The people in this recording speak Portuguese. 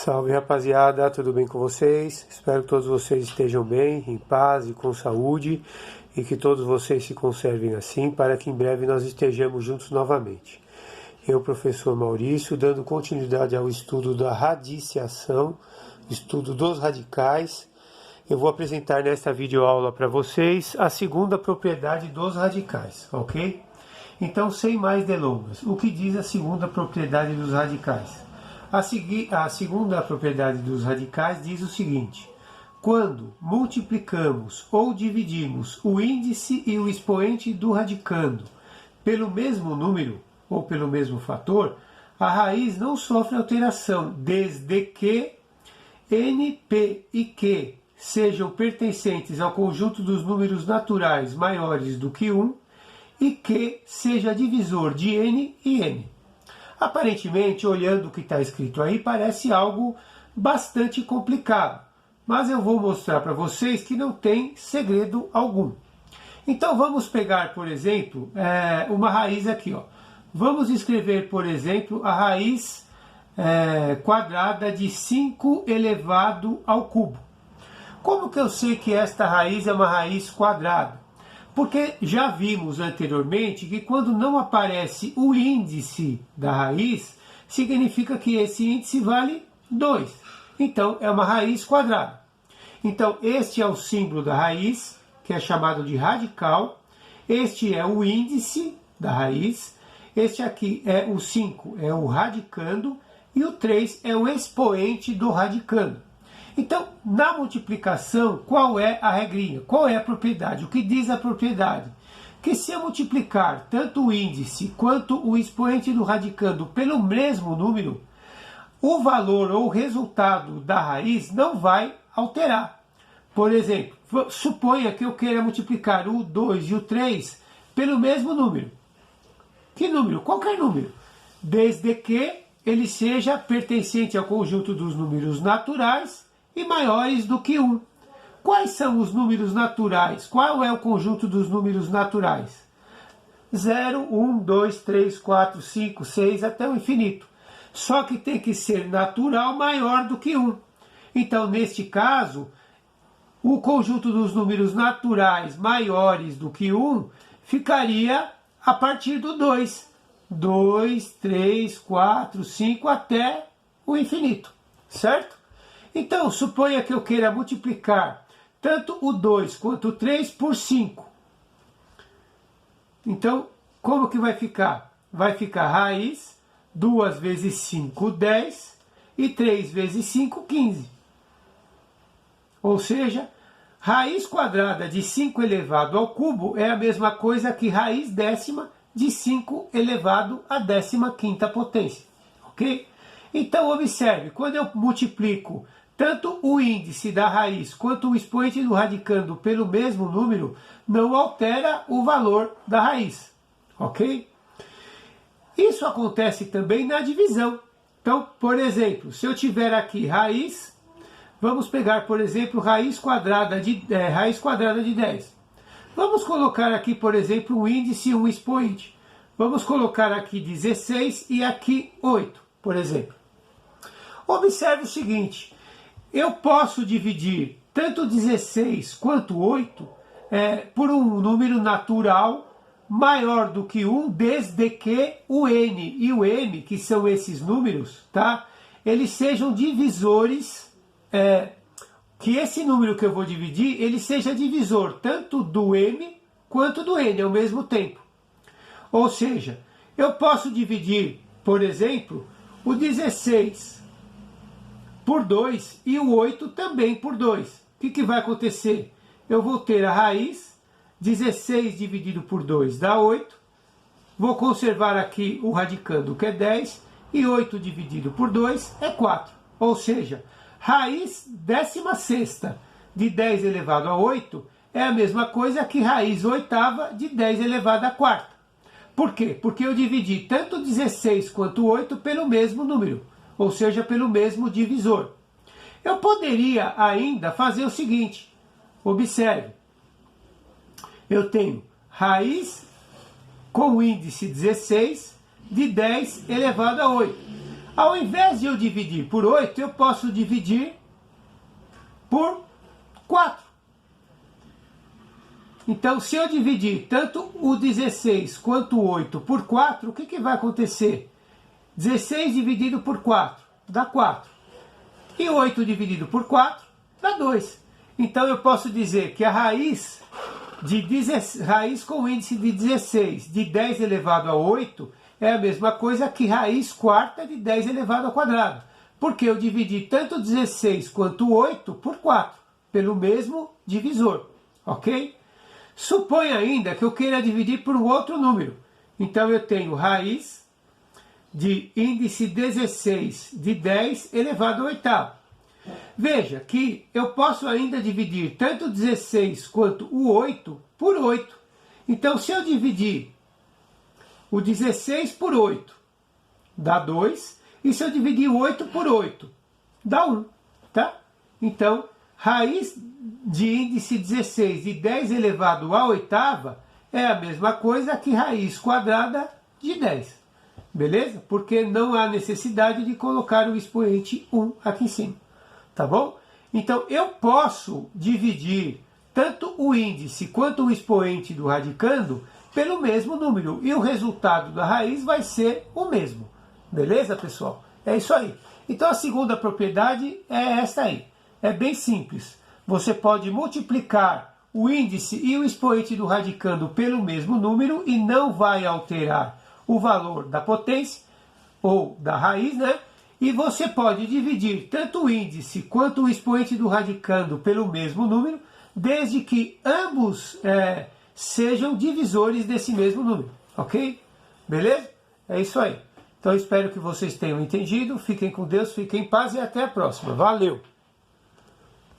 Salve rapaziada, tudo bem com vocês? Espero que todos vocês estejam bem, em paz e com saúde e que todos vocês se conservem assim para que em breve nós estejamos juntos novamente. Eu, professor Maurício, dando continuidade ao estudo da radiciação, estudo dos radicais, eu vou apresentar nesta videoaula para vocês a segunda propriedade dos radicais, ok? Então, sem mais delongas, o que diz a segunda propriedade dos radicais? A segunda propriedade dos radicais diz o seguinte: quando multiplicamos ou dividimos o índice e o expoente do radicando pelo mesmo número ou pelo mesmo fator, a raiz não sofre alteração, desde que n, p e q sejam pertencentes ao conjunto dos números naturais maiores do que 1 e que seja divisor de n e n. Aparentemente, olhando o que está escrito aí, parece algo bastante complicado, mas eu vou mostrar para vocês que não tem segredo algum. Então vamos pegar, por exemplo, uma raiz aqui, ó. Vamos escrever, por exemplo, a raiz quadrada de 5 elevado ao cubo. Como que eu sei que esta raiz é uma raiz quadrada? Porque já vimos anteriormente que quando não aparece o índice da raiz, significa que esse índice vale 2. Então, é uma raiz quadrada. Então, este é o símbolo da raiz, que é chamado de radical. Este é o índice da raiz. Este aqui é o 5, é o radicando. E o 3 é o expoente do radicando. Então, na multiplicação, qual é a regrinha? Qual é a propriedade? O que diz a propriedade? Que se eu multiplicar tanto o índice quanto o expoente do radicando pelo mesmo número, o valor ou o resultado da raiz não vai alterar. Por exemplo, suponha que eu queira multiplicar o 2 e o 3 pelo mesmo número. Que número? Qualquer número. Desde que ele seja pertencente ao conjunto dos números naturais e maiores do que 1. Quais são os números naturais? Qual é o conjunto dos números naturais? 0, 1, 2, 3, 4, 5, 6, até o infinito. Só que tem que ser natural maior do que 1. Então, neste caso, o conjunto dos números naturais maiores do que 1 ficaria a partir do 2. 2, 3, 4, 5, até o infinito. Certo? Então, suponha que eu queira multiplicar tanto o 2 quanto o 3 por 5. Então, como que vai ficar? Vai ficar raiz, 2 vezes 5, 10, e 3 vezes 5, 15. Ou seja, raiz quadrada de 5 elevado ao cubo é a mesma coisa que raiz décima de 5 elevado à 15ª potência. Ok? Então, observe, quando eu multiplico tanto o índice da raiz quanto o expoente do radicando pelo mesmo número, não altera o valor da raiz. Ok? Isso acontece também na divisão. Então, por exemplo, se eu tiver aqui raiz, vamos pegar, por exemplo, raiz quadrada de 10. Vamos colocar aqui, por exemplo, um índice e um expoente. Vamos colocar aqui 16 e aqui 8, por exemplo. Observe o seguinte: eu posso dividir tanto 16 quanto 8 por um número natural maior do que 1, desde que o n e o m, que são esses números, tá? Eles sejam divisores, que esse número que eu vou dividir, ele seja divisor tanto do m quanto do n ao mesmo tempo. Ou seja, eu posso dividir, por exemplo, o 16 por 2 e o 8 também por 2. O que vai acontecer? Eu vou ter a raiz, 16 dividido por 2 dá 8. Vou conservar aqui o radicando, que é 10, e 8 dividido por 2 é 4. Ou seja, raiz 16ª de 10 elevado a 8 é a mesma coisa que raiz oitava de 10 elevado a 4. Por quê? Porque eu dividi tanto 16 quanto 8 pelo mesmo número, ou seja, pelo mesmo divisor. Eu poderia ainda fazer o seguinte: observe, eu tenho raiz com o índice 16 de 10 elevado a 8. Ao invés de eu dividir por 8, eu posso dividir por 4. Então, se eu dividir tanto o 16 quanto o 8 por 4, o que vai acontecer? 16 dividido por 4 dá 4. E 8 dividido por 4 dá 2. Então, eu posso dizer que a raiz com índice de 16 de 10 elevado a 8 é a mesma coisa que raiz quarta de 10 elevado ao quadrado. Porque eu dividi tanto 16 quanto 8 por 4, pelo mesmo divisor, ok? Supõe ainda que eu queira dividir por um outro número. Então eu tenho raiz de índice 16 de 10 elevado ao oitavo. Veja que eu posso ainda dividir tanto 16 quanto o 8 por 8. Então, se eu dividir o 16 por 8, dá 2. E se eu dividir o 8 por 8, dá 1. Tá? Então, raiz de índice 16 de 10 elevado à oitava é a mesma coisa que raiz quadrada de 10. Beleza? Porque não há necessidade de colocar o expoente 1 aqui em cima. Tá bom? Então, eu posso dividir tanto o índice quanto o expoente do radicando pelo mesmo número. E o resultado da raiz vai ser o mesmo. Beleza, pessoal? É isso aí. Então, a segunda propriedade é esta aí. É bem simples. Você pode multiplicar o índice e o expoente do radicando pelo mesmo número e não vai alterar o valor da potência ou da raiz, né? E você pode dividir tanto o índice quanto o expoente do radicando pelo mesmo número, desde que ambos sejam divisores desse mesmo número, ok? Beleza? É isso aí. Então espero que vocês tenham entendido. Fiquem com Deus, fiquem em paz e até a próxima. Valeu!